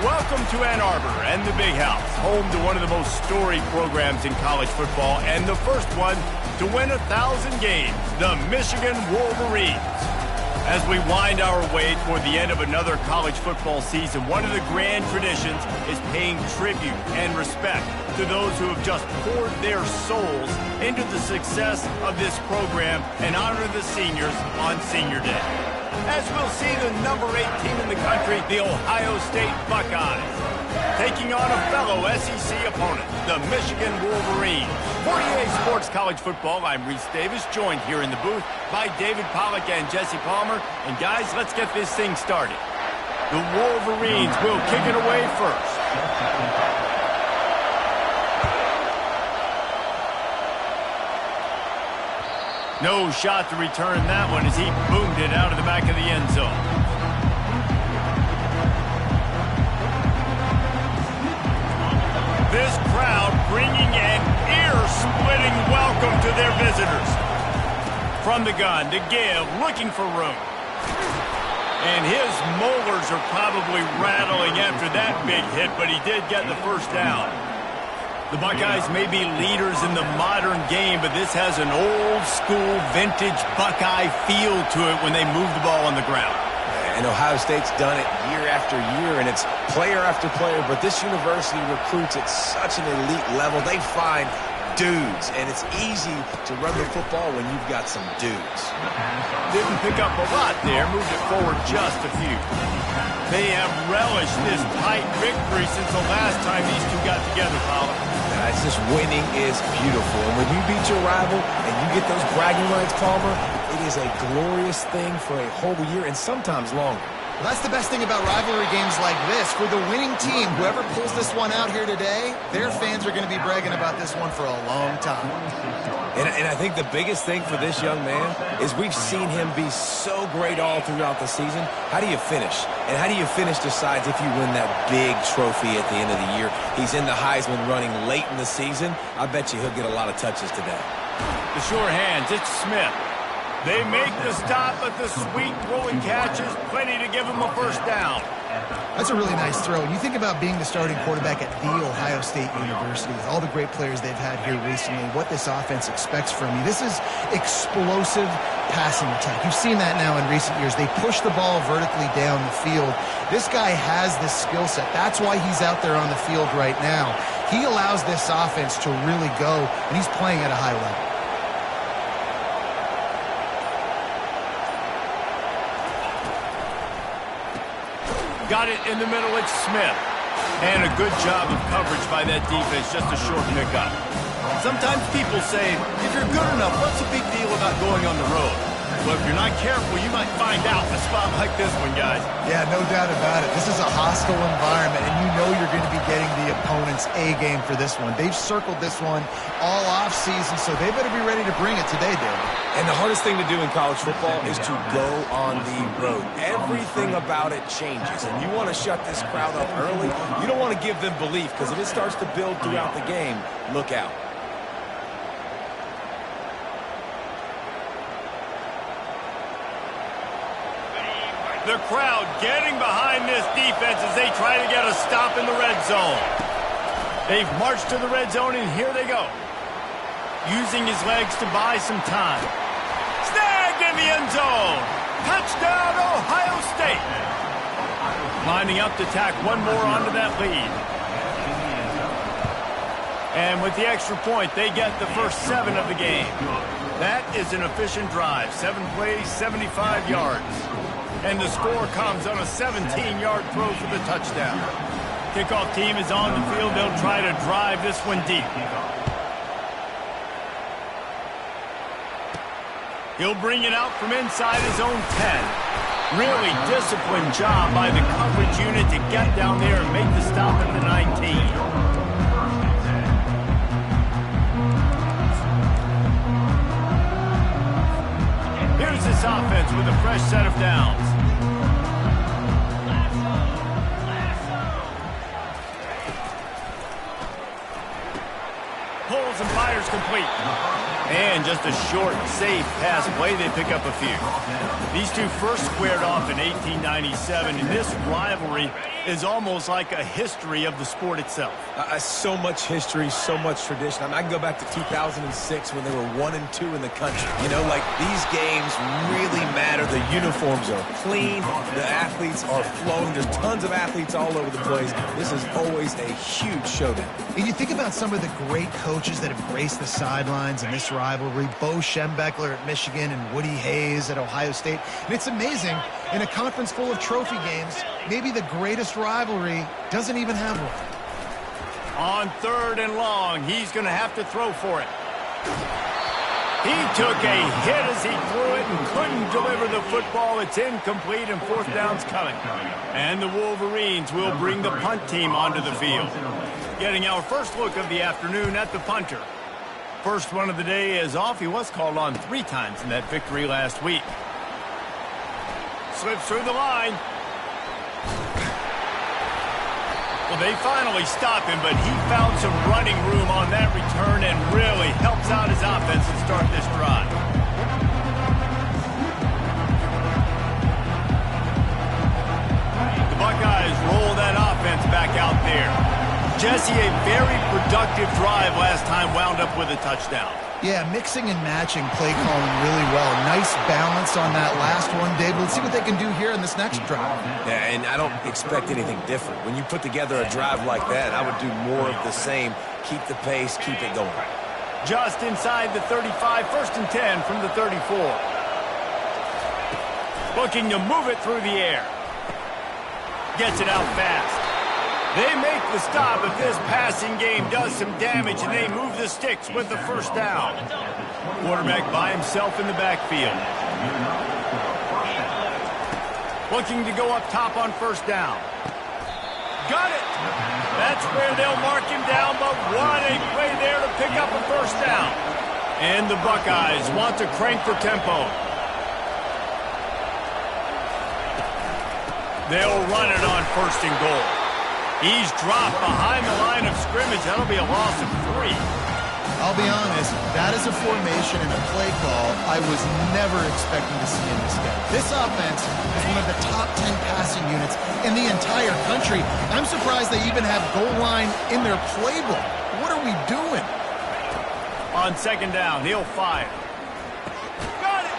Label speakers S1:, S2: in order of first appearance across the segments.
S1: Welcome to Ann Arbor and the Big House, home to one of the most storied programs in college football and the first one to win 1,000 games, the Michigan Wolverines. As we wind our way toward the end of another college football season, one of the grand traditions is paying tribute and respect to those who have just poured their souls into the success of this program and honor the seniors on Senior Day. As we'll see the number 8 team in the country, the Ohio State Buckeyes, taking on a fellow SEC opponent, the Michigan Wolverines. For EA Sports College Football, I'm Reese Davis, joined here in the booth by David Pollack and Jesse Palmer. And guys, let's get this thing started. The Wolverines will kick it away first. No shot to return that one as he boomed it out of the back of the end zone. This crowd bringing an ear-splitting welcome to their visitors. From the gun to give, looking for room. And his molars are probably rattling after that big hit, but he did get the first down. The Buckeyes may be leaders in the modern game, but this has an old-school, vintage Buckeye feel to it when they move the ball on the ground.
S2: And Ohio State's done it year after year, and it's player after player, but this university recruits at such an elite level. They find dudes, and it's easy to run the football when you've got some dudes.
S1: Didn't pick up a lot there, moved it forward just a few. They have relished this tight victory since the last time these two got together, Paula.
S2: Guys, this winning is beautiful, and when you beat your rival and you get those bragging rights, Palmer, it is a glorious thing for a whole year and sometimes longer.
S3: Well, that's the best thing about rivalry games like this. For the winning team, whoever pulls this one out here today, their fans are going to be bragging about this one for a long time.
S2: And I think the biggest thing for this young man is we've seen him be so great all throughout the season. How do you finish? And how do you finish decides if you win that big trophy at the end of the year. He's in the Heisman running late in the season. I bet you he'll get a lot of touches today.
S1: The sure hands, it's Smith. They make the stop, but the sweet throwing catch is plenty to give him a first down.
S3: That's a really nice throw. You think about being the starting quarterback at The Ohio State University with all the great players they've had here recently, what this offense expects from you. This is explosive passing attack. You've seen that now in recent years. They push the ball vertically down the field. This guy has this skill set. That's why he's out there on the field right now. He allows this offense to really go, and he's playing at a high level.
S1: Got it in the middle, it's Smith. And a good job of coverage by that defense, just a short pickup. Sometimes people say, if you're good enough, what's the big deal about going on the road? Well, if you're not careful, you might find out in a spot like this one, guys.
S3: Yeah, no doubt about it. This is a hostile environment, and you know you're going to be getting the opponent's A-game for this one. They've circled this one all off-season, so they better be ready to bring it today, David.
S2: And the hardest thing to do in college football is to go on the road. Everything about it changes, and you want to shut this crowd up early. You don't want to give them belief, because if it starts to build throughout the game, look out.
S1: The crowd getting behind this defense as they try to get a stop in the red zone. They've marched to the red zone, and here they go. Using his legs to buy some time. Snagged in the end zone. Touchdown, Ohio State. Lining up to tack one more onto that lead. And with the extra point, they get the first 7 of the game. That is an efficient drive. 7 plays, 75 yards. And the score comes on a 17-yard throw for the touchdown. Kickoff team is on the field. They'll try to drive this one deep. He'll bring it out from inside his own 10. Really disciplined job by the coverage unit to get down there and make the stop at the 19. Here's this offense with a fresh set of downs. Pulls and fires complete. And just a short, safe pass play, they pick up a few. These two first squared off in 1897, and this rivalry is almost like a history of the sport itself.
S2: So much history, so much tradition. I can go back to 2006 when they were 1-2 in the country. You know, like, these games really matter. The uniforms are clean. The athletes are flowing. There's tons of athletes all over the place. This is always a huge showdown.
S3: And you think about some of the great coaches that have graced the sidelines in this rivalry. Bo Schembechler at Michigan and Woody Hayes at Ohio State. And it's amazing, in a conference full of trophy games, maybe the greatest rivalry doesn't even have one.
S1: On 3rd and long, he's going to have to throw for it. He took a hit as he threw it and couldn't deliver the football. It's incomplete, and 4th down's coming. And the Wolverines will bring the punt team onto the field. Getting our first look of the afternoon at the punter. First one of the day is off. He was called on 3 times in that victory last week. Slips through the line. Well, they finally stop him, but he found some running room on that return and really helps out his offense to start this drive. The Buckeyes roll that offense back out there. Jesse, a very productive drive last time, wound up with a touchdown.
S3: Yeah, mixing and matching play calling really well. Nice balance on that last one, David. Let's see what they can do here in this next drive.
S2: Yeah, and I don't expect anything different. When you put together a drive like that, I would do more of the same. Keep the pace, keep it going.
S1: Just inside the 35, 1st and 10 from the 34. Looking to move it through the air. Gets it out fast. They make the stop if this passing game does some damage, and they move the sticks with the 1st down. Quarterback by himself in the backfield. Looking to go up top on 1st down. Got it! That's where they'll mark him down, but what a play there to pick up a 1st down. And the Buckeyes want to crank the tempo. They'll run it on 1st and goal. He's dropped behind the line of scrimmage. That'll be a loss of 3.
S3: I'll be honest, that is a formation and a play call I was never expecting to see in this game. This offense is one of the top 10 passing units in the entire country. I'm surprised they even have goal line in their playbook. What are we doing?
S1: On 2nd down, he'll fire. Got it!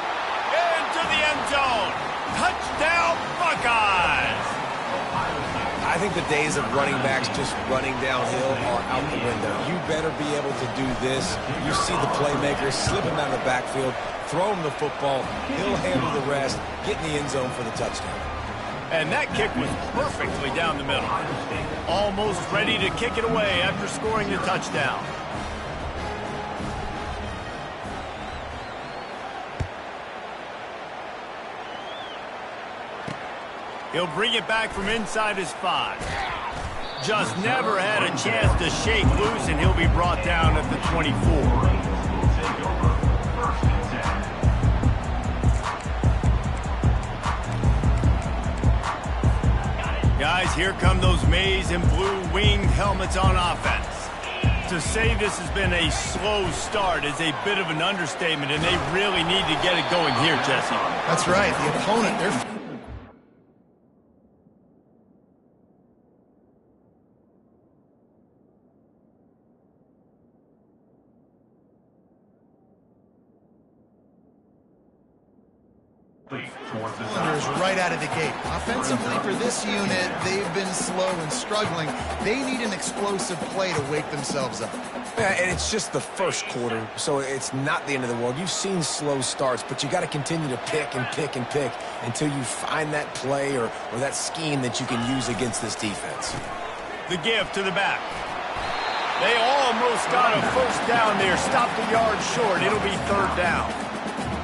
S1: Into the end zone. Touchdown, Buckeyes!
S2: I think the days of running backs just running downhill are out the window. You better be able to do this. You see the playmakers slip him out of the backfield, throw him the football, he'll handle the rest, get in the end zone for the touchdown.
S1: And that kick was perfectly down the middle. Almost ready to kick it away after scoring the touchdown. He'll bring it back from inside his 5. Just never had a chance to shake loose, and he'll be brought down at the 24. Guys, here come those maize and blue winged helmets on offense. To say this has been a slow start is a bit of an understatement, and they really need to get it going here, Jesse.
S3: That's right. The opponent, they're right out of the gate. Offensively, for this unit, they've been slow and struggling. They need an explosive play to wake themselves up.
S2: Yeah, and it's just the first quarter, so it's not the end of the world. You've seen slow starts, but you got to continue to pick and pick and pick until you find that play or that scheme that you can use against this defense.
S1: The give to the back. They almost got a 1st down there. Stopped a yard short. It'll be 3rd down.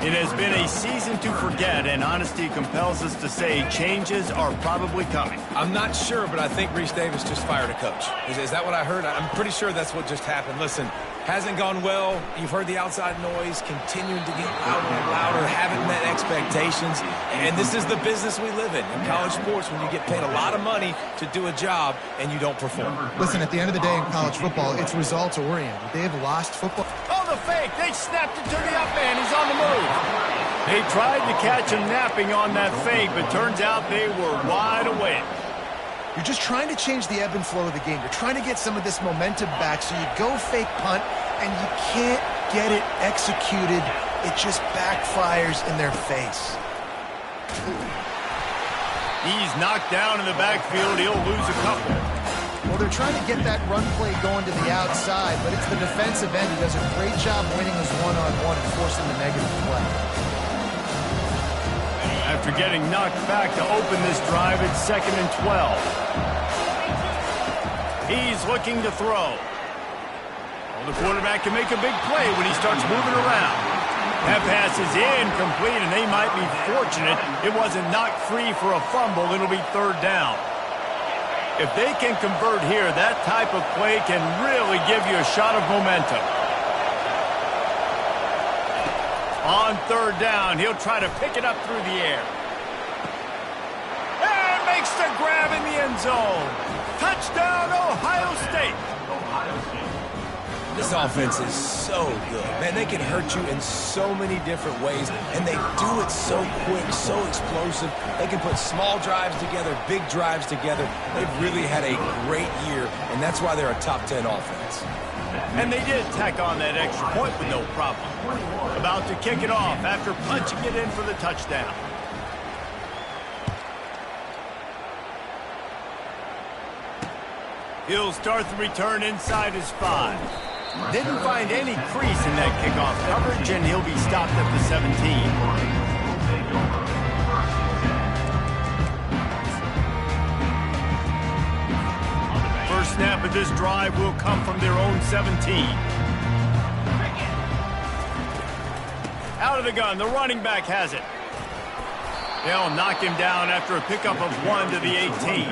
S1: It has been a season to forget, and honesty compels us to say changes are probably coming.
S2: I'm not sure, but I think Reese Davis just fired a coach. Is that what I heard? I'm pretty sure that's what just happened. Listen, hasn't gone well. You've heard the outside noise, continuing to get louder and louder, haven't met expectations. And this is the business we live in college sports, when you get paid a lot of money to do a job and you don't perform.
S3: Listen, at the end of the day in college football, it's results-oriented. They have lost football.
S1: Oh, on the fake. They snapped it to the up man. He's on the move. They tried to catch him napping on that fake, but turns out they were wide awake.
S3: You're just trying to change the ebb and flow of the game. You're trying to get some of this momentum back, so you go fake punt, and you can't get it executed. It just backfires in their face.
S1: He's knocked down in the backfield. He'll lose a couple.
S3: Well, they're trying to get that run play going to the outside, but it's the defensive end who does a great job winning his one-on-one and forcing the negative play.
S1: After getting knocked back to open this drive, it's 2nd and 12. He's looking to throw. Well, the quarterback can make a big play when he starts moving around. That pass is incomplete, and they might be fortunate it wasn't knocked free for a fumble. It'll be 3rd down. If they can convert here, that type of play can really give you a shot of momentum. On 3rd down, he'll try to pick it up through the air. And makes the grab in the end zone. Touchdown, Ohio State.
S2: This offense is so good. Man, they can hurt you in so many different ways, and they do it so quick, so explosive. They can put small drives together, big drives together. They've really had a great year, and that's why they're a top 10 offense.
S1: And they did tack on that extra point with no problem. About to kick it off after punching it in for the touchdown. He'll start the return inside his 5. Didn't find any crease in that kickoff coverage, and he'll be stopped at the 17. First snap of this drive will come from their own 17. Out of the gun, the running back has it. They'll knock him down after a pickup of 1 to the 18.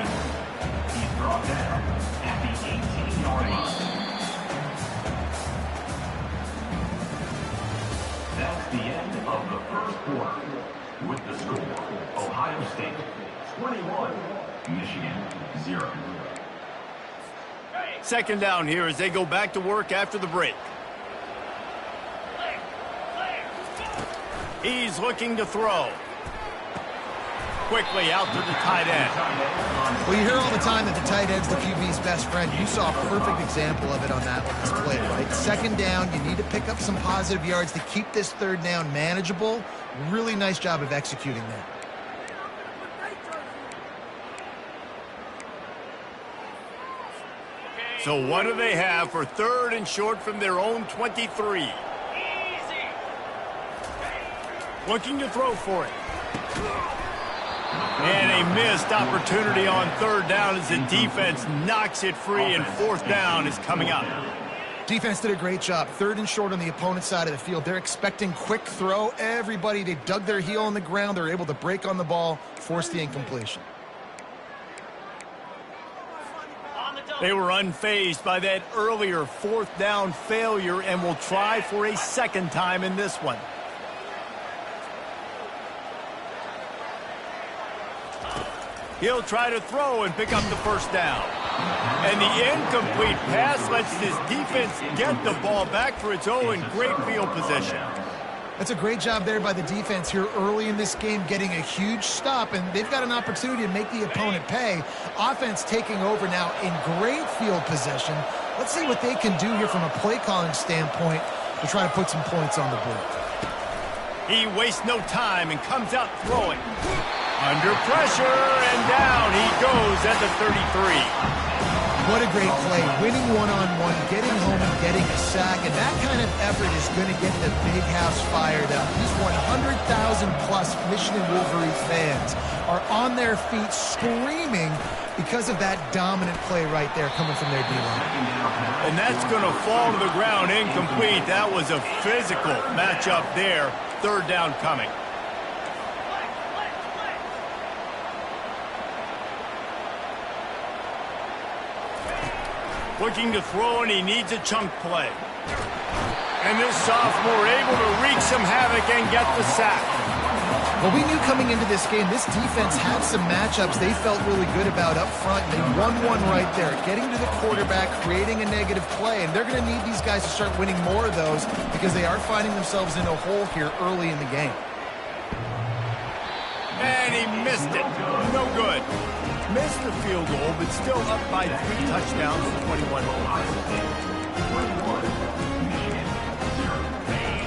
S4: That's the end of the first quarter. With the score, Ohio State 21, Michigan 0.
S1: 2nd down here as they go back to work after the break. He's looking to throw. Quickly out to the tight end.
S3: Well, you hear all the time that the tight end's the QB's best friend. You saw a perfect example of it on that play, right? 2nd down, you need to pick up some positive yards to keep this 3rd down manageable. Really nice job of executing that.
S1: So what do they have for 3rd and short from their own 23? Looking to throw for it. And a missed opportunity on 3rd down as the defense knocks it free, and 4th down is coming up.
S3: Defense did a great job. 3rd and short on the opponent's side of the field. They're expecting quick throw. Everybody, they dug their heel on the ground. They're able to break on the ball, force the incompletion.
S1: They were unfazed by that earlier 4th down failure and will try for a 2nd time in this one. He'll try to throw and pick up the 1st down. And the incomplete pass lets this defense get the ball back for its own great field position.
S3: That's a great job there by the defense here early in this game, getting a huge stop, and they've got an opportunity to make the opponent pay. Offense taking over now in great field position. Let's see what they can do here from a play calling standpoint to try to put some points on the board.
S1: He wastes no time and comes out throwing. Under pressure, and down he goes at the 33.
S3: What a great play, winning one-on-one, getting home and getting a sack, and that kind of effort is going to get the big house fired up. These 100,000-plus Michigan Wolverine fans are on their feet screaming because of that dominant play right there coming from their D-line.
S1: And that's going to fall to the ground incomplete. That was a physical matchup there. 3rd down coming. Looking to throw, and he needs a chunk play. And this sophomore able to wreak some havoc and get the sack.
S3: Well, we knew coming into this game, this defense had some matchups they felt really good about up front. They won one right there, getting to the quarterback, creating a negative play, and they're going to need these guys to start winning more of those because they are finding themselves in a hole here early in the game.
S1: And he missed it. No good. Missed the field goal, but still up by 3 touchdowns and 21 points.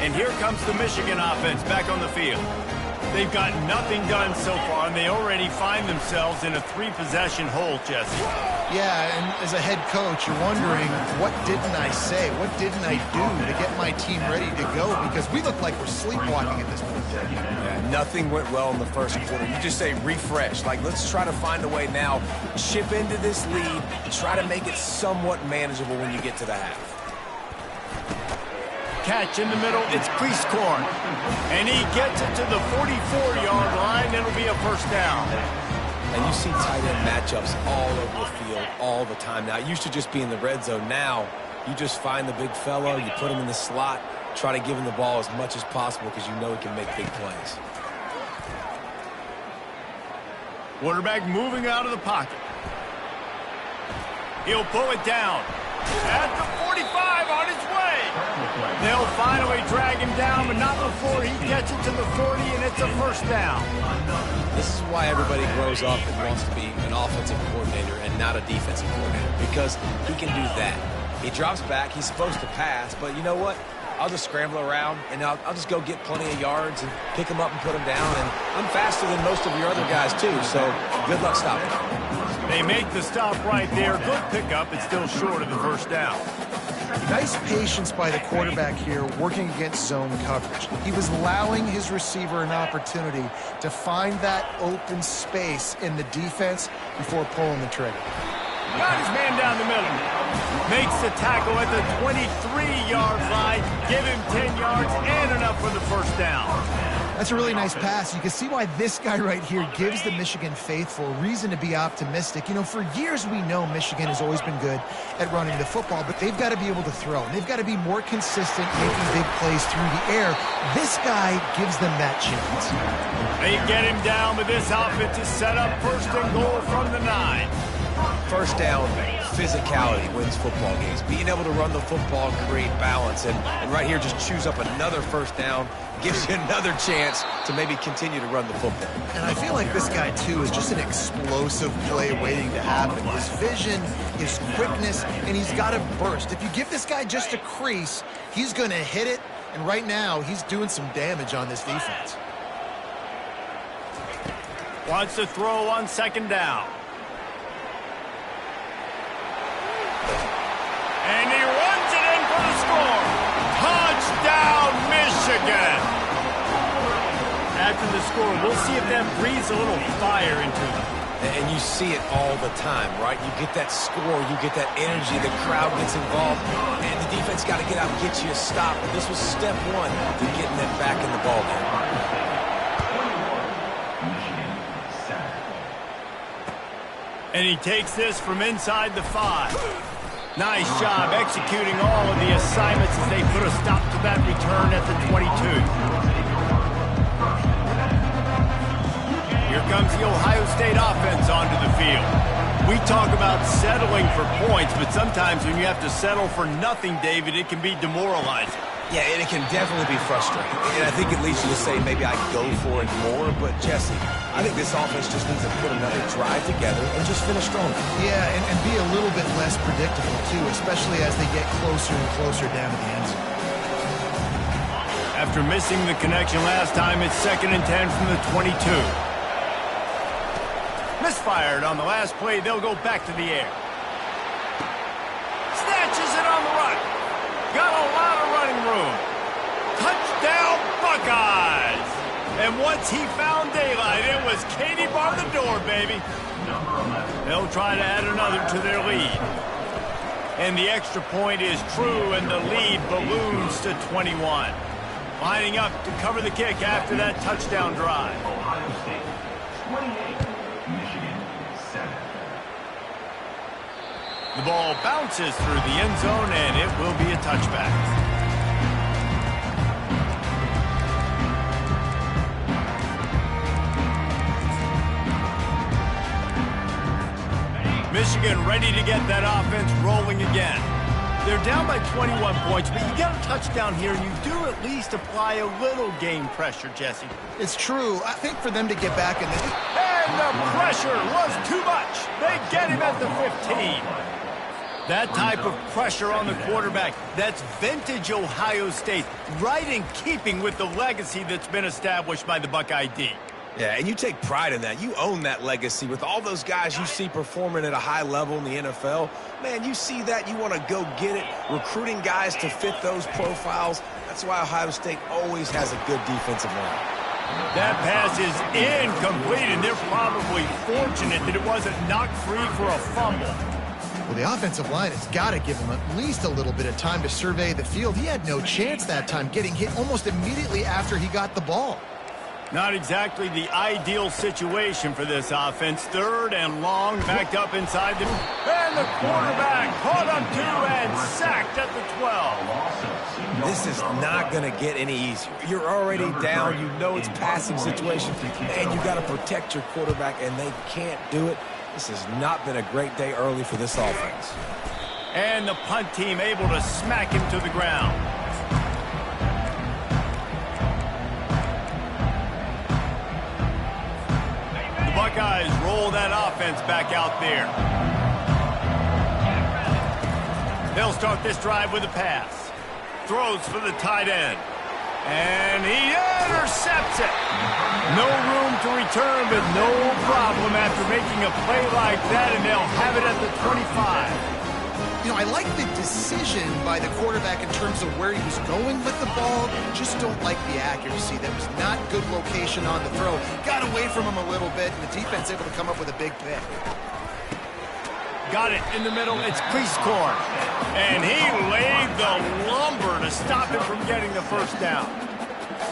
S1: And here comes the Michigan offense back on the field. They've got nothing done so far, and they already find themselves in a 3-possession hole, Jesse.
S3: Yeah, and as a head coach, you're wondering, what didn't I say? What didn't I do to get my team ready to go? Because we look like we're sleepwalking at this point.
S2: Yeah, nothing went well in the first quarter. You just say refresh. Like, let's try to find a way now, chip into this lead, try to make it somewhat manageable when you get to the half.
S1: Catch in the middle, it's Cleasecorn. And he gets it to the 44-yard line. It'll be a first down.
S2: And you see tight end matchups all over the field all the time now. It used to just be in the red zone. Now, you just find the big fellow, you put him in the slot, try to give him the ball as much as possible because you know he can make big plays.
S1: Quarterback moving out of the pocket. He'll pull it down. At the 45 on his way. They'll finally drag him down, but not before he gets it to the 40, and it's a first down.
S2: This is why everybody grows up and wants to be an offensive coordinator and not a defensive coordinator, because he can do that. He drops back, he's supposed to pass, but you know what? I'll just scramble around, and I'll just go get plenty of yards and pick him up and put him down, and I'm faster than most of your other guys, too, so good luck stopping him.
S1: They make the stop right there. Good pickup. It's still short of the first down.
S3: Nice patience by the quarterback here working against zone coverage. He was allowing his receiver an opportunity to find that open space in the defense before pulling the trigger.
S1: Got his man down the middle. Makes the tackle at the 23-yard line. Give him 10 yards and enough for the first down.
S3: That's a really nice pass. You can see why this guy right here gives the Michigan faithful reason to be optimistic. You know, for years we know Michigan has always been good at running the football, but they've got to be able to throw. And they've got to be more consistent making big plays through the air. This guy gives them that chance.
S1: They get him down, but this offense is set up first and goal from the 9.
S2: First down, physicality wins football games. Being able to run the football, create balance, and right here just choose up another first down, gives you another chance to maybe continue to run the football.
S3: And I feel like this guy, too, is just an explosive play waiting to happen. His vision, his quickness, and he's got a burst. If you give this guy just a crease, he's going to hit it, and right now he's doing some damage on this defense.
S1: Wants to throw on second down. And he runs it in for the score. Touchdown, Michigan. After the score, we'll see if that breathes a little fire into them.
S2: And you see it all the time, right? You get that score, you get that energy, the crowd gets involved, and the defense got to get out and get you a stop. But this was step one to getting them back in the ball game.
S1: And he takes this from inside the 5. Nice job executing all of the assignments as they put a stop to that return at the 22. Here comes the Ohio State offense onto the field. We talk about settling for points, but sometimes when you have to settle for nothing, David, it can be demoralizing.
S2: Yeah, and it can definitely be frustrating. And I think it leads you to say maybe I go for it more. But, Jesse, I think this offense just needs to put another drive together and just finish strong.
S3: Yeah, and be a little bit less predictable, too, especially as they get closer and closer down to the end zone.
S1: After missing the connection last time, it's 2nd and 10 from the 22. Misfired on the last play. They'll go back to the air. Snatches it on the run. Got a lot of running room. Touchdown, Buckeyes! And once he found daylight, it was Katie bar the door, baby. They'll try to add another to their lead. And the extra point is true, and the lead balloons to 21. Lining up to cover the kick after that touchdown drive.
S4: Ohio State 28, Michigan 7.
S1: The ball bounces through the end zone, and it will be a touchback. Michigan ready to get that offense rolling again. They're down by 21 points, but you get a touchdown here, and you do at least apply a little game pressure, Jesse.
S3: It's true. I think for them to get back in this...
S1: And the pressure was too much. They get him at the 15. That type of pressure on the quarterback, that's vintage Ohio State, right in keeping with the legacy that's been established by the Buckeye D.
S2: Yeah, and you take pride in that. You own that legacy with all those guys you see performing at a high level in the NFL. Man, you see that, you want to go get it, recruiting guys to fit those profiles. That's why Ohio State always has a good defensive line.
S1: That pass is incomplete, and they're probably fortunate that it wasn't knocked free for a fumble.
S3: Well, the offensive line has got to give him at least a little bit of time to survey the field. He had no chance that time, getting hit almost immediately after he got the ball.
S1: Not exactly the ideal situation for this offense. 3rd and long, backed up inside the... And the quarterback caught on 2 and sacked at the 12.
S2: This is not going to get any easier. You're already down. You know it's passing situation. And you got to protect your quarterback, and they can't do it. This has not been a great day early for this offense.
S1: And the punt team able to smack him to the ground. Buckeyes roll that offense back out there. They'll start this drive with a pass. Throws for the tight end. And he intercepts it. No room to return, but no problem after making a play like that, and they'll have it at the 25.
S3: You know, I like the decision by the quarterback in terms of where he was going with the ball. Just don't like the accuracy. That was not good location on the throw. Got away from him a little bit, and the defense able to come up with a big pick.
S1: Got it in the middle. It's Priestcorn. And he laid the lumber to stop him from getting the first down.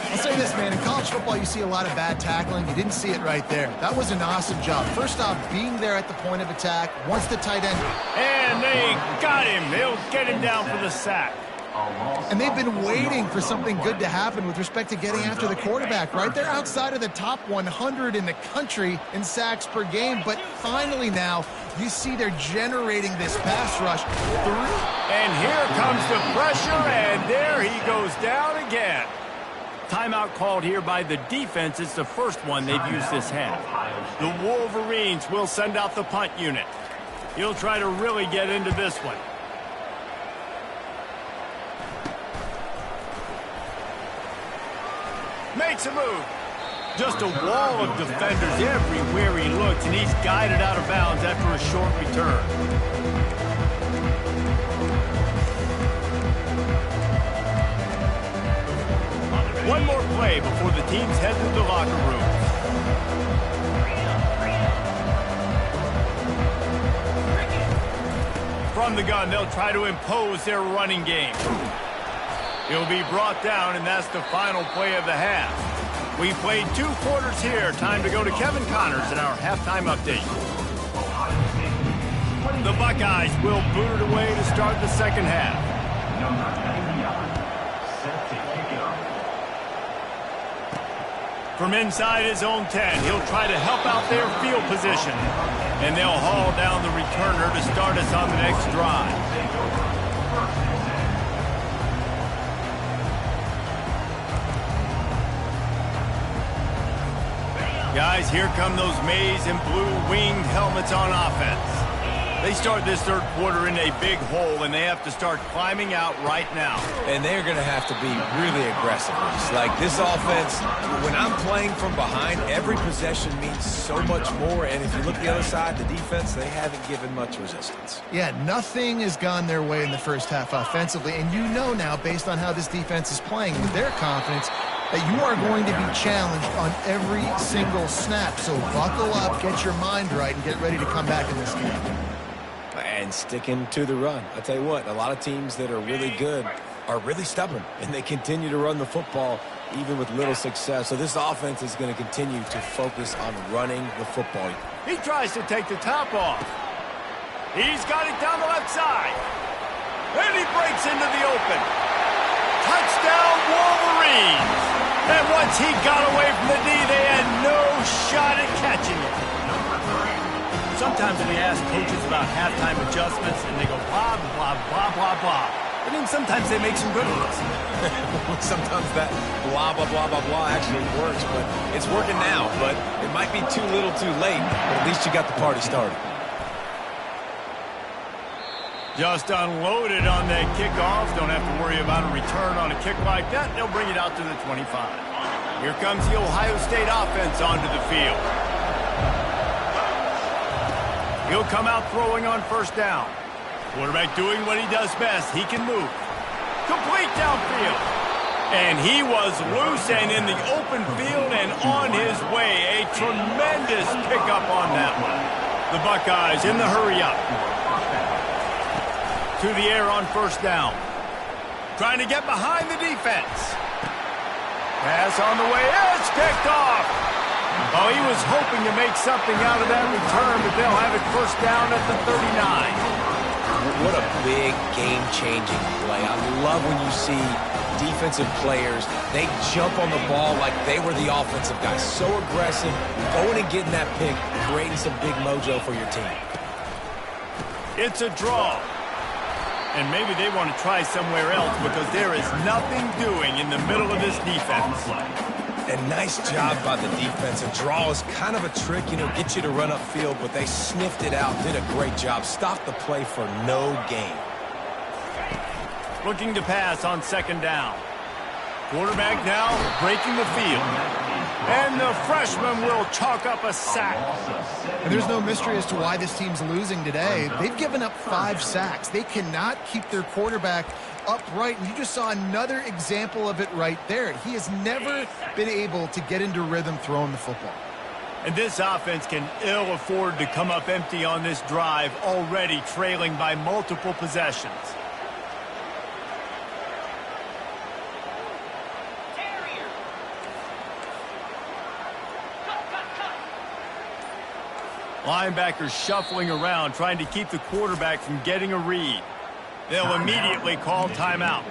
S3: I'll say this, man. In college football, you see a lot of bad tackling. You didn't see it right there. That was an awesome job. First off, being there at the point of attack. Once the tight end...
S1: And they got him. They'll get him down for the sack.
S3: And they've been waiting for something good to happen with respect to getting after the quarterback, right? They're outside of the top 100 in the country in sacks per game. But finally now, you see they're generating this pass rush.
S1: And here comes the pressure, and there he goes down again. Timeout called here by the defense. It's the first one they've used this half. The Wolverines will send out the punt unit. He'll try to really get into this one. Makes a move. Just a wall of defenders everywhere he looks, and he's guided out of bounds after a short return. One more play before the teams head to the locker rooms. From the gun, they'll try to impose their running game. He'll be brought down, and that's the final play of the half. We played 2 quarters here. Time to go to Kevin Connors in our halftime update. The Buckeyes will boot it away to start the second half. From inside his own 10, he'll try to help out their field position. And they'll haul down the returner to start us on the next drive. Guys, here come those maize and blue winged helmets on offense. They start this third quarter in a big hole, and they have to start climbing out right now.
S2: And they're going to have to be really aggressive. It's like this offense, when I'm playing from behind, every possession means so much more. And if you look at the other side, the defense, they haven't given much resistance.
S3: Yeah, nothing has gone their way in the first half offensively. And you know now, based on how this defense is playing with their confidence, that you are going to be challenged on every single snap. So buckle up, get your mind right, and get ready to come back in this game.
S2: And sticking to the run. I'll tell you what, a lot of teams that are really good are really stubborn, and they continue to run the football even with little success. So this offense is going to continue to focus on running the football.
S1: He tries to take the top off. He's got it down the left side. And he breaks into the open. Touchdown, Wolverines. And once he got away from the D, they had no shot at catching it. Some sometimes we ask coaches about halftime adjustments, and they go blah, blah, blah, blah, blah. And then sometimes they make some good ones.
S2: Sometimes that blah, blah, blah, blah, blah actually works, but it's working now. But it might be too little too late, but at least you got the party started.
S1: Just unloaded on that kickoff. Don't have to worry about a return on a kick like that. They'll bring it out to the 25. Here comes the Ohio State offense onto the field. He'll come out throwing on first down. Quarterback doing what he does best. He can move. Complete downfield. And he was loose and in the open field and on his way. A tremendous pickup on that one. The Buckeyes in the hurry up. To the air on first down. Trying to get behind the defense. Pass on the way. It's picked off. Oh, he was hoping to make something out of that return, but they'll have it first down at the 39.
S2: What a big game-changing play. I love when you see defensive players, they jump on the ball like they were the offensive guys. So aggressive, going and getting that pick, creating some big mojo for your team.
S1: It's a draw. And maybe they want to try somewhere else because there is nothing doing in the middle of this defense.
S2: And nice job by the defense. A draw is kind of a trick, you know, get you to run upfield, but they sniffed it out, did a great job. Stopped the play for no gain.
S1: Looking to pass on second down. Quarterback now breaking the field. And the freshman will chalk up a sack.
S3: And there's no mystery as to why this team's losing today. They've given up 5 sacks. They cannot keep their quarterback upright, and you just saw another example of it right there. He has never been able to get into rhythm throwing the football.
S1: And this offense can ill afford to come up empty on this drive, already trailing by multiple possessions. Linebackers shuffling around, trying to keep the quarterback from getting a read. They'll immediately call timeout.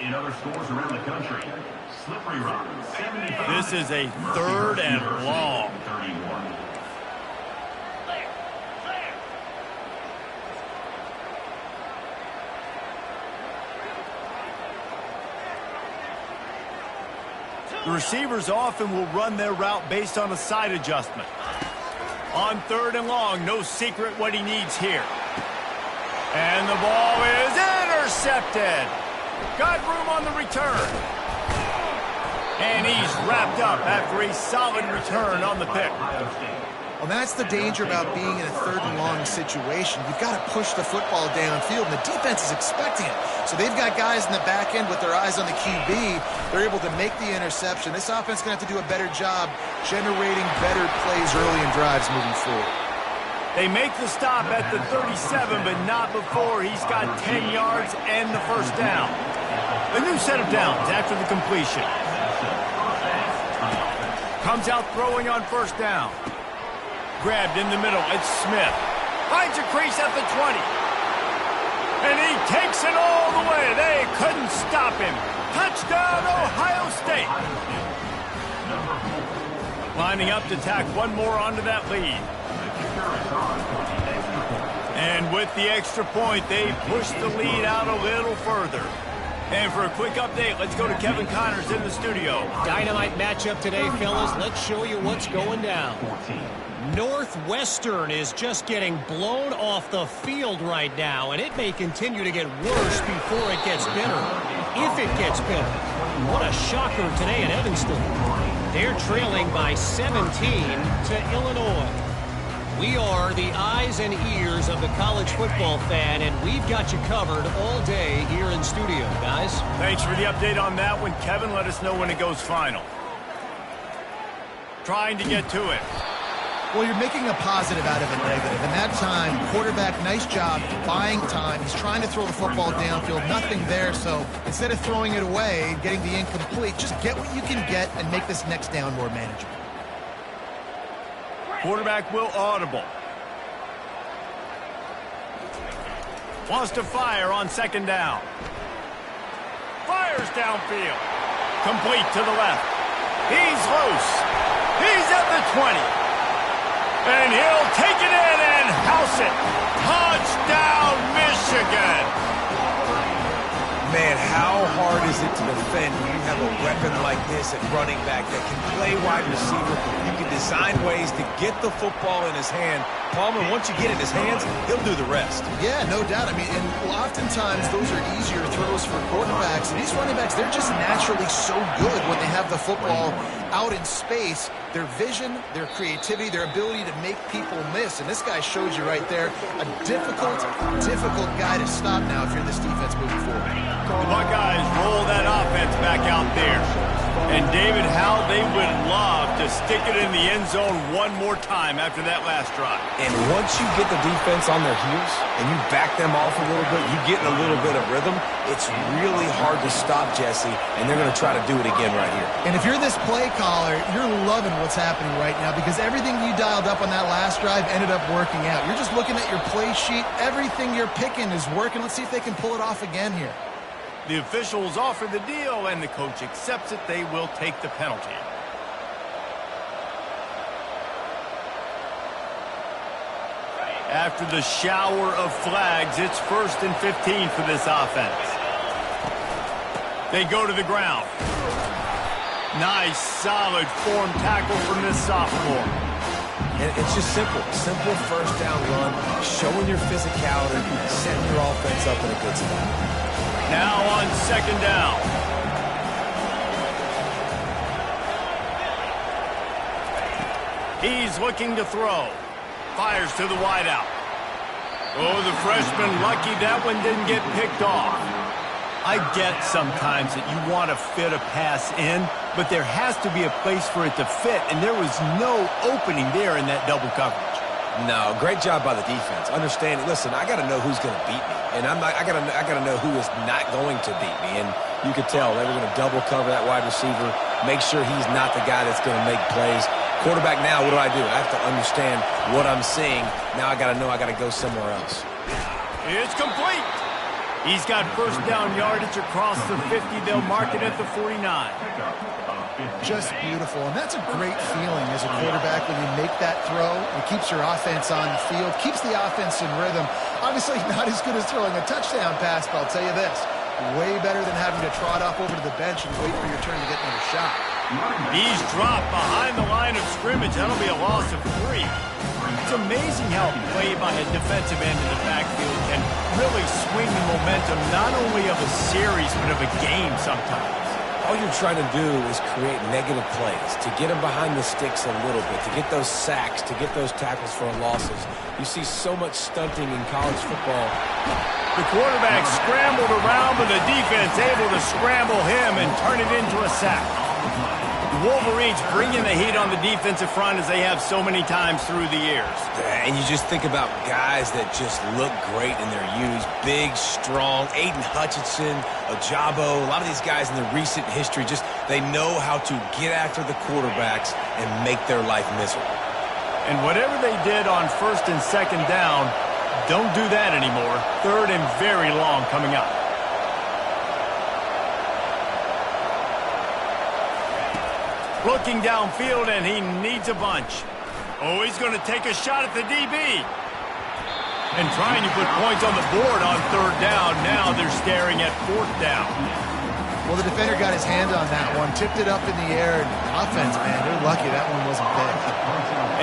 S4: In other stores around the country, Slippery Rock, 75.
S1: This is a third and long.
S4: 31.
S1: The receivers often will run their route based on a side adjustment. On third and long, no secret what he needs here. And the ball is intercepted. Got room on the return. And he's wrapped up after a solid return on the pick.
S3: Well, that's the danger about being in a third and long situation. You've got to push the football downfield, and the defense is expecting it. So they've got guys in the back end with their eyes on the QB. They're able to make the interception. This offense is going to have to do a better job generating better plays early in drives moving forward.
S1: They make the stop at the 37, but not before he's got 10 yards and the first down. A new set of downs after the completion. Comes out throwing on first down. Grabbed in the middle. It's Smith. Finds a crease at the 20. And he takes it all the way. They couldn't stop him. Touchdown, Ohio State. Lining up to tack one more onto that lead. And with the extra point, they push the lead out a little further. And for a quick update, let's go to Kevin Connors in the studio.
S5: Dynamite matchup today, fellas. Let's show you what's going down. Northwestern is just getting blown off the field right now, and it may continue to get worse before it gets better. If it gets better. What a shocker today in Evanston. They're trailing by 17 to Illinois. We are the eyes and ears of the college football fan, and we've got you covered all day here in studio, guys.
S1: Thanks for the update on that one, Kevin. Let us know when it goes final. Trying to get to it.
S3: Well, you're making a positive out of a negative. And that time, quarterback, nice job buying time. He's trying to throw the football downfield. Nothing there. So instead of throwing it away, getting the incomplete, just get what you can get and make this next down more manageable.
S1: Quarterback will audible. Wants to fire on second down. Fires downfield. Complete to the left. He's loose. He's at the 20. And he'll take it in and house it. Touchdown, Michigan.
S2: Man, how hard is it to defend when you have a weapon like this at running back that can play wide receiver? You can design ways to get the football in his hand. Palmer, once you get it in his hands, he'll do the rest.
S3: Yeah, no doubt. I mean, and oftentimes those are easier throws for quarterbacks. And these running backs, they're just naturally so good when they have the football out in space. Their vision, their creativity, their ability to make people miss. And this guy showed you right there a difficult guy to stop now if you're this defense moving forward.
S1: The Buckeyes roll that offense back out there. And David, how they would love to stick it in the end zone one more time after that last drive.
S2: And once you get the defense on their heels and you back them off a little bit, you get in a little bit of rhythm, it's really hard to stop, Jesse, and they're going to try to do it again right here.
S3: And if you're this play caller, you're loving what's happening right now because everything you dialed up on that last drive ended up working out. You're just looking at your play sheet. Everything you're picking is working. Let's see if they can pull it off again here.
S1: The officials offer the deal, and the coach accepts it. They will take the penalty. After the shower of flags, it's 1st and 15 for this offense. They go to the ground. Nice, solid form tackle from this sophomore.
S2: And it's just simple first down run, showing your physicality, setting your offense up in a good spot.
S1: Now on 2nd down. He's looking to throw. Fires to the wideout. Oh, the freshman lucky that one didn't get picked off. I get sometimes that you want to fit a pass in, but there has to be a place for it to fit, and there was no opening there in that double coverage.
S2: No, great job by the defense. Understanding, listen, I got to know who's going to beat me, and I got to know who is not going to beat me. And you could tell they were going to double cover that wide receiver, make sure he's not the guy that's going to make plays. Quarterback now, what do? I have to understand what I'm seeing. Now I got to know I got to go somewhere else.
S1: It's complete. He's got first down yardage across the 50. They'll mark it at the 49.
S3: Just beautiful. And that's a great feeling as a quarterback when you make that throw. It keeps your offense on the field, keeps the offense in rhythm. Obviously not as good as throwing a touchdown pass, but I'll tell you this, way better than having to trot off over to the bench and wait for your turn to get another shot.
S1: He's dropped behind the line of scrimmage. That'll be a loss of 3. It's amazing how play by a defensive end in the backfield can really swing the momentum not only of a series but of a game sometimes.
S2: All you're trying to do is create negative plays, to get them behind the sticks a little bit, to get those sacks, to get those tackles for losses. You see so much stunting in college football.
S1: The quarterback scrambled around, but the defense able to scramble him and turn it into a sack. The Wolverines bringing the heat on the defensive front as they have so many times through the years.
S2: And you just think about guys that just look great in their use. Big, strong, Aiden Hutchinson, Ojabo, a lot of these guys in the recent history, just they know how to get after the quarterbacks and make their life miserable.
S1: And whatever they did on 1st and 2nd down, don't do that anymore. 3rd and very long coming up. Looking downfield, and he needs a bunch. Oh, he's going to take a shot at the DB. And trying to put points on the board on 3rd down. Now they're staring at 4th down.
S3: Well, the defender got his hand on that one, tipped it up in the air, and offense, man, they're lucky that one wasn't picked.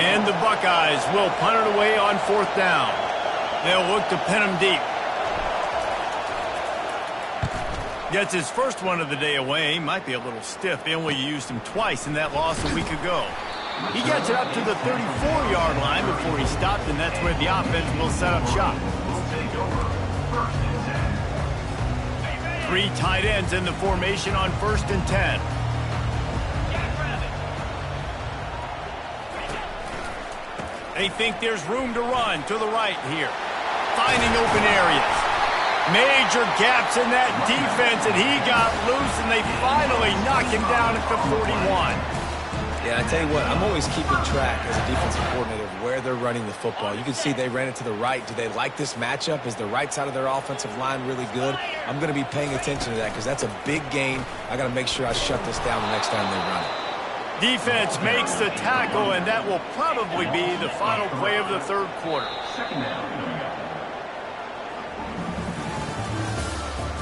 S1: And the Buckeyes will punt it away on 4th down. They'll look to pin him deep. Gets his first one of the day away. Might be a little stiff. They only used him twice in that loss a week ago. He gets it up to the 34-yard line before he stopped, and that's where the offense will set up shop. 3 tight ends in the formation on 1st and 10. They think there's room to run to the right here. Finding open areas. Major gaps in that defense, and he got loose, and they finally knock him down at the 41.
S2: Yeah, I tell you what, I'm always keeping track as a defensive coordinator of where they're running the football. You can see they ran it to the right. Do they like this matchup? Is the right side of their offensive line really good? I'm going to be paying attention to that because that's a big gain. I got to make sure I shut this down the next time they run it.
S1: Defense makes the tackle, and that will probably be the final play of the third quarter.
S4: Second down.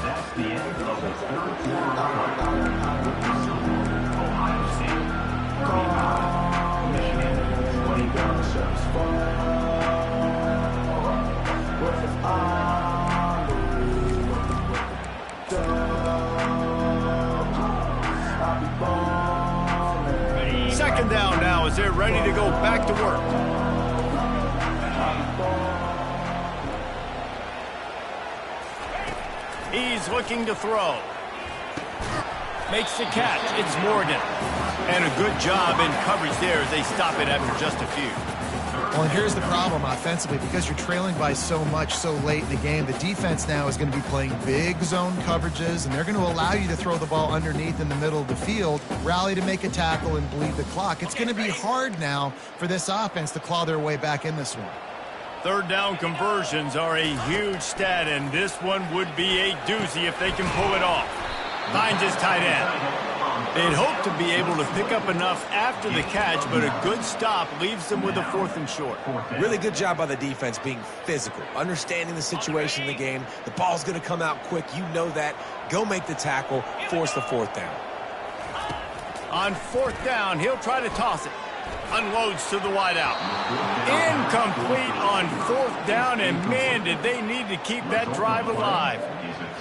S4: That's the end of the third quarter. Ohio State 25, Michigan 21.
S1: Second down now as they're ready to go back to work. He's looking to throw. Makes the catch. It's Morgan. And a good job in coverage there as they stop it after just a few.
S3: Well, and here's the problem offensively. Because you're trailing by so much so late in the game, the defense now is going to be playing big zone coverages, and they're going to allow you to throw the ball underneath in the middle of the field, rally to make a tackle, and bleed the clock. It's going to be hard now for this offense to claw their way back in this one.
S1: Third down conversions are a huge stat, and this one would be a doozy if they can pull it off. Finds his tight end. They'd hope to be able to pick up enough after the catch, but a good stop leaves them with a 4th and short.
S2: Really good job by the defense being physical, understanding the situation in the game. The ball's going to come out quick. You know that. Go make the tackle, force the 4th down.
S1: On 4th down, he'll try to toss it. Unloads to the wideout. Incomplete on 4th down, and man, did they need to keep that drive alive.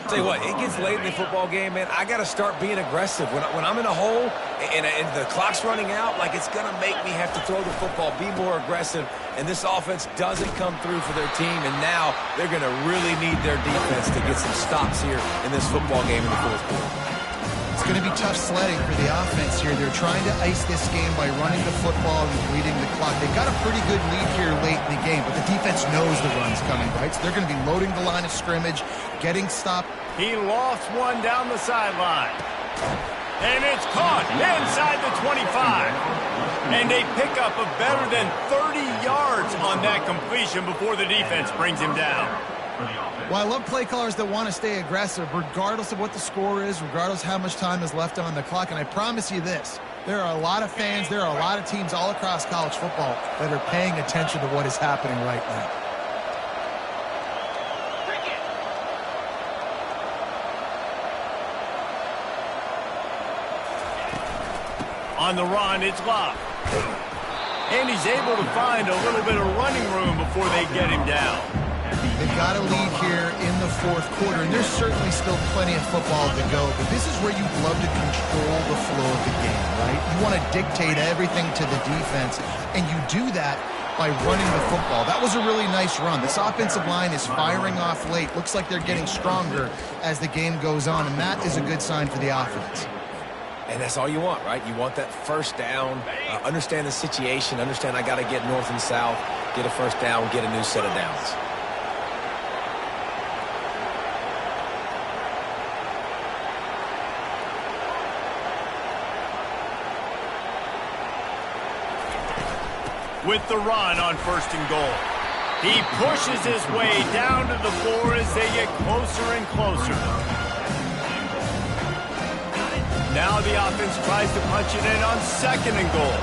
S2: Tell you what, it gets late in the football game, man. I got to start being aggressive. When I'm in a hole and the clock's running out, like, it's going to make me have to throw the football, be more aggressive, and this offense doesn't come through for their team, and now they're going to really need their defense to get some stops here in this football game in the 4th quarter.
S3: It's going to be tough sledding for the offense here. They're trying to ice this game by running the football and bleeding the clock. They've got a pretty good lead here late in the game, but the defense knows the run's coming, right? So they're going to be loading the line of scrimmage, getting stopped.
S1: He lost one down the sideline. And it's caught inside the 25. And they pick up a better than 30 yards on that completion before the defense brings him down.
S3: Well, I love play callers that want to stay aggressive regardless of what the score is, regardless how much time is left on the clock. And I promise you this, there are a lot of fans, there are a lot of teams all across college football that are paying attention to what is happening right now.
S1: On the run, it's Love. And he's able to find a little bit of running room before they get him down.
S3: They've got a lead here in the 4th quarter, and there's certainly still plenty of football to go, but this is where you'd love to control the flow of the game, right? You want to dictate everything to the defense, and you do that by running the football. That was a really nice run. This offensive line is firing off late. Looks like they're getting stronger as the game goes on, and that is a good sign for the offense.
S2: And that's all you want, right? You want that 1st down, understand the situation, understand I got to get north and south, get a 1st down, get a new set of downs.
S1: With the run on 1st and goal. He pushes his way down to the floor as they get closer and closer. Now the offense tries to punch it in on 2nd and goal.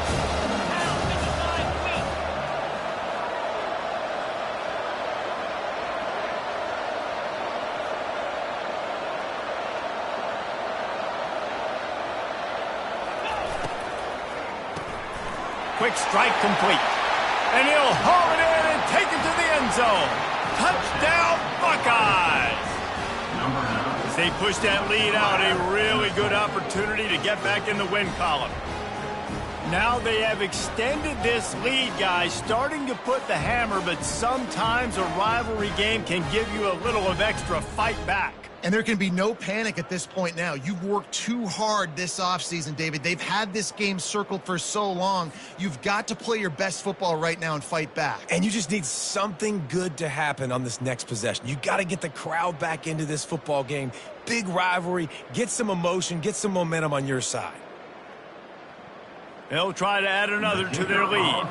S1: Quick strike complete. And he'll haul it in and take it to the end zone. Touchdown, Buckeyes! As they push that lead out, a really good opportunity to get back in the win column. Now they have extended this lead, guys, starting to put the hammer, but sometimes a rivalry game can give you a little of extra fight back.
S3: And there can be no panic at this point now. You've worked too hard this offseason, David. They've had this game circled for so long. You've got to play your best football right now and fight back.
S2: And you just need something good to happen on this next possession. You got to get the crowd back into this football game. Big rivalry. Get some emotion. Get some momentum on your side.
S1: They'll try to add another to their lead.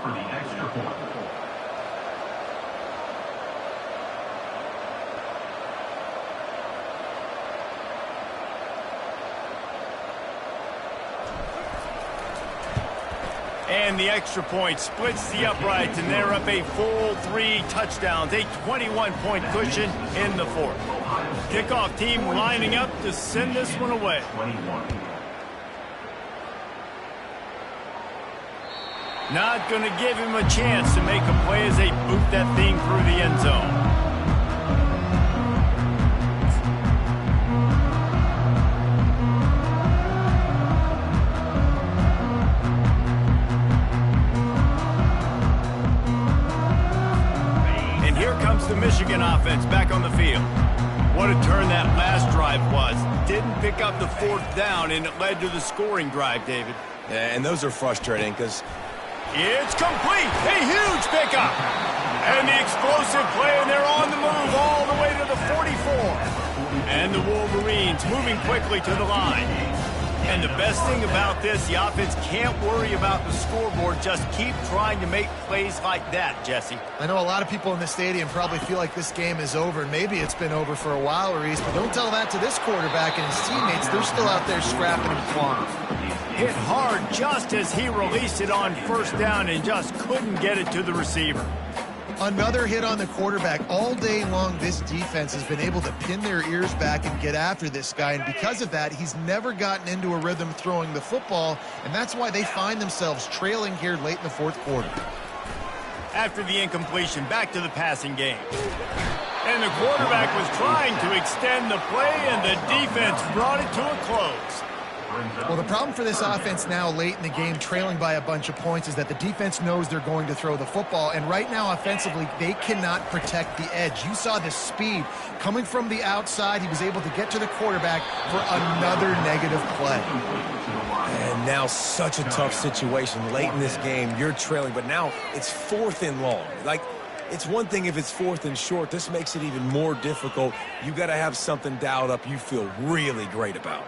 S1: And the extra point splits the uprights, and they're up a full 3 touchdowns, a 21-point cushion in the fourth. Kickoff team lining up to send this one away. Not going to give him a chance to make a play as they boot that thing through the end zone. The Michigan offense back on the field. What a turn that last drive was. Didn't pick up the 4th down, and it led to the scoring drive, David.
S2: Yeah, and those are frustrating because
S1: it's complete. A huge pickup. And the explosive play, and they're on the move all the way to the 44. And the Wolverines moving quickly to the line. And the best thing about this, the offense can't worry about the scoreboard. Just keep trying to make plays like that, Jesse.
S3: I know a lot of people in the stadium probably feel like this game is over, and maybe it's been over for a while, Reese, but don't tell that to this quarterback and his teammates. They're still out there scrapping and clawing.
S1: Hit hard just as he released it on 1st down and just couldn't get it to the receiver.
S3: Another hit on the quarterback. All day long, this defense has been able to pin their ears back and get after this guy, and because of that, he's never gotten into a rhythm throwing the football, and that's why they find themselves trailing here late in the 4th quarter.
S1: After the incompletion, back to the passing game. And the quarterback was trying to extend the play, and the defense brought it to a close.
S3: Well, the problem for this offense now late in the game, trailing by a bunch of points, is that the defense knows they're going to throw the football. And right now, offensively, they cannot protect the edge. You saw the speed coming from the outside. He was able to get to the quarterback for another negative play.
S2: And now such a tough situation late in this game. You're trailing, but now it's 4th and long. Like, it's one thing if it's 4th and short. This makes it even more difficult. You got to have something dialed up you feel really great about.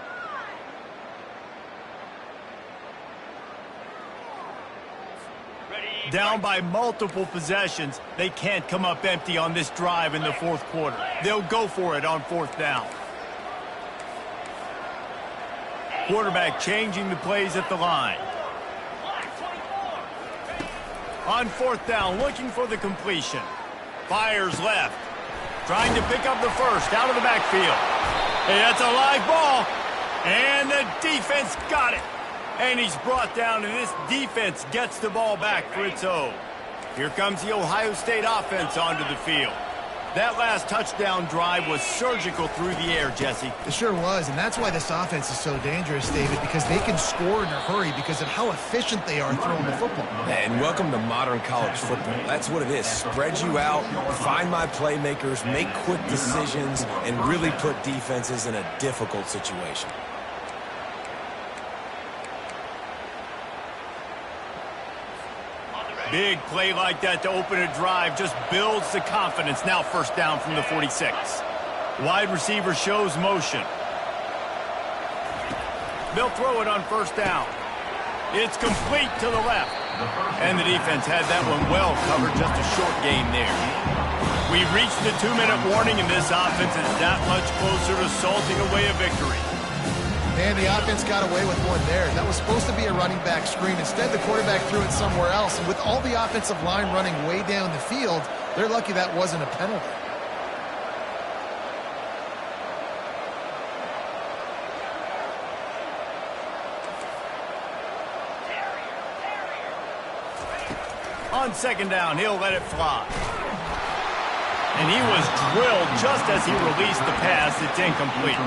S1: Down by multiple possessions, they can't come up empty on this drive in the 4th quarter. They'll go for it on 4th down. Quarterback changing the plays at the line. On 4th down, looking for the completion. Fires left. Trying to pick up the 1st out of the backfield. Hey, that's a live ball. And the defense got it. And he's brought down, and this defense gets the ball back for its own. Here comes the Ohio State offense onto the field. That last touchdown drive was surgical through the air, Jesse.
S3: It sure was, and that's why this offense is so dangerous, David, because they can score in a hurry because of how efficient they are throwing the football.
S2: And welcome to modern college football. That's what it is. Spread you out, find my playmakers, make quick decisions, and really put defenses in a difficult situation.
S1: Big play like that to open a drive just builds the confidence. Now 1st down from the 46. Wide receiver shows motion. They'll throw it on 1st down. It's complete to the left. And the defense had that one well covered, just a short gain there. We've reached the 2-minute warning, and this offense is that much closer to salting away a victory.
S3: Man, the offense got away with one there. That was supposed to be a running back screen. Instead, the quarterback threw it somewhere else. And with all the offensive line running way down the field, they're lucky that wasn't a penalty.
S1: On 2nd down, he'll let it fly. And he was drilled just as he released the pass. It's incomplete.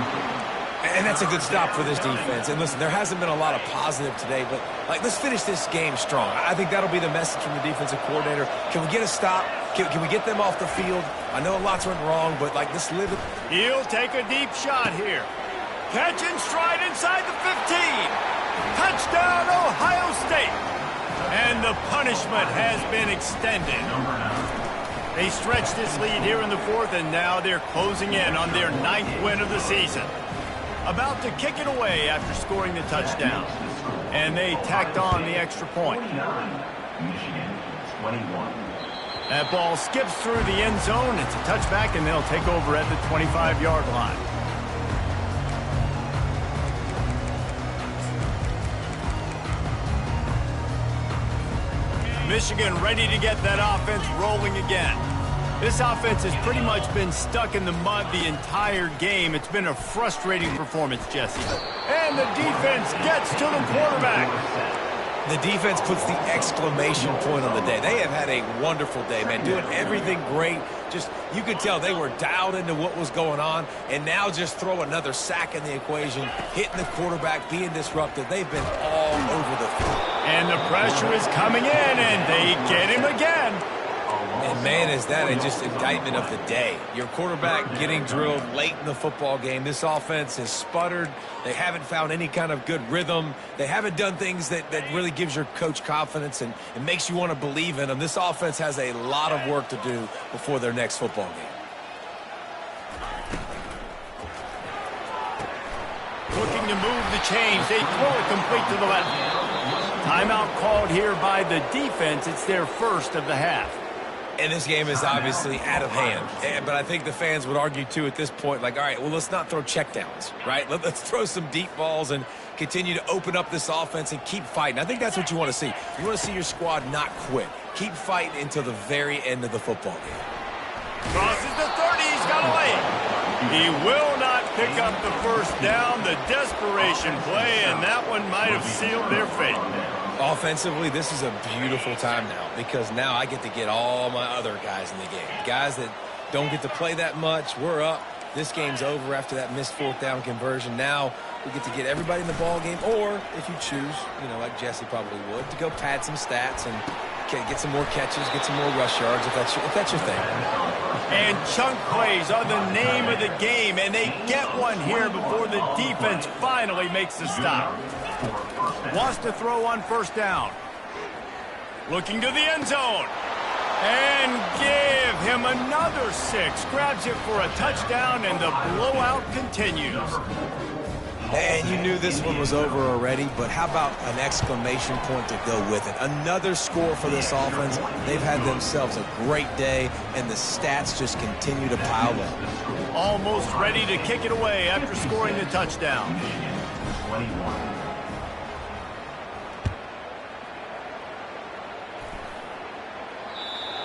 S2: And that's a good stop for this defense. And listen, there hasn't been a lot of positive today, but let's finish this game strong. I think that'll be the message from the defensive coordinator. Can we get a stop? Can we get them off the field? I know lots went wrong, but let's live it.
S1: He'll take a deep shot here. Catch and stride inside the 15. Touchdown, Ohio State. And the punishment has been extended. They stretched this lead here in the 4th, and now they're closing in on their 9th win of the season. About to kick it away after scoring the touchdown. And they tacked on the extra point.
S4: Michigan 21.
S1: That ball skips through the end zone. It's a touchback, and they'll take over at the 25-yard line. Michigan ready to get that offense rolling again. This offense has pretty much been stuck in the mud the entire game. It's been a frustrating performance, Jesse. And the defense gets to the quarterback.
S2: The defense puts the exclamation point on the day. They have had a wonderful day, man, doing everything great. Just, you could tell they were dialed into what was going on, and now just throw another sack in the equation, hitting the quarterback, being disruptive. They've been all over the field.
S1: And the pressure is coming in, and they get him again.
S2: And, man, is that just indictment of the day. Your quarterback getting drilled late in the football game. This offense has sputtered. They haven't found any kind of good rhythm. They haven't done things that really gives your coach confidence and it makes you want to believe in them. This offense has a lot of work to do before their next football game.
S1: Looking to move the chains. They throw it complete to the left. Timeout called here by the defense. It's their first of the half.
S2: And this game is obviously out of hand. But I think the fans would argue, too, at this point, like, all right, well, let's not throw checkdowns, right? Let's throw some deep balls and continue to open up this offense and keep fighting. I think that's what you want to see. You want to see your squad not quit. Keep fighting until the very end of the football game.
S1: Crosses the 30. He's got a lane. He will not pick up the first down. The desperation play, and that one might have sealed their fate.
S2: Offensively, this is a beautiful time now because now I get to get all my other guys in the game. Guys that don't get to play that much, we're up. This game's over after that missed fourth down conversion. Now we get to get everybody in the ball game, or if you choose, like Jesse probably would, to go pad some stats and get some more catches, get some more rush yards if that's your thing.
S1: And chunk plays are the name of the game, and they get one here before the defense finally makes the stop. Wants to throw on first down. Looking to the end zone. And give him another 6. Grabs it for a touchdown, and the blowout continues.
S2: And you knew this one was over already, but how about an exclamation point to go with it? Another score for this offense. They've had themselves a great day, and the stats just continue to pile up.
S1: Almost ready to kick it away after scoring the touchdown.
S4: 21.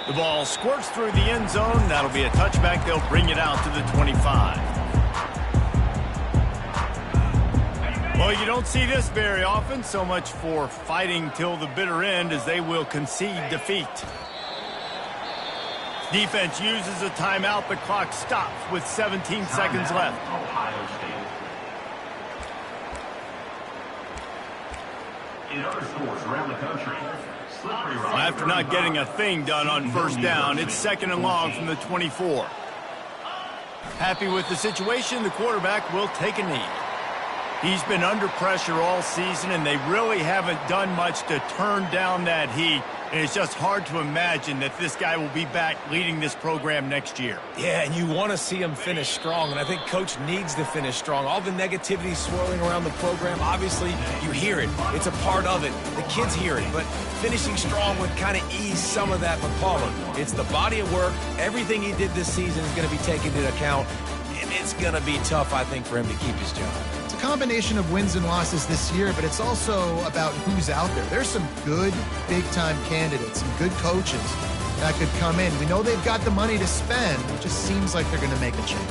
S1: The ball squirts through the end zone. That'll be a touchback. They'll bring it out to the 25. Well, you don't see this very often. So much for fighting till the bitter end as they will concede defeat. Defense uses a timeout. The clock stops with 17 seconds left.
S4: Ohio State. In other sports around the country,
S1: after not getting a thing done on first down, it's second and long from the 24. Happy with the situation, the quarterback will take a knee. He's been under pressure all season, and they really haven't done much to turn down that heat. And it's just hard to imagine that this guy will be back leading this program next year.
S2: Yeah, and you want to see him finish strong, and I think Coach needs to finish strong. All the negativity swirling around the program, obviously, you hear it. It's a part of it. The kids hear it, but finishing strong would kind of ease some of that McCullough. It's the body of work. Everything he did this season is going to be taken into account, and it's going to be tough, I think, for him to keep his job.
S3: Combination of wins and losses this year, but it's also about who's out there. There's some good big-time candidates, some good coaches that could come in. We know they've got the money to spend. It just seems like they're going to make a change.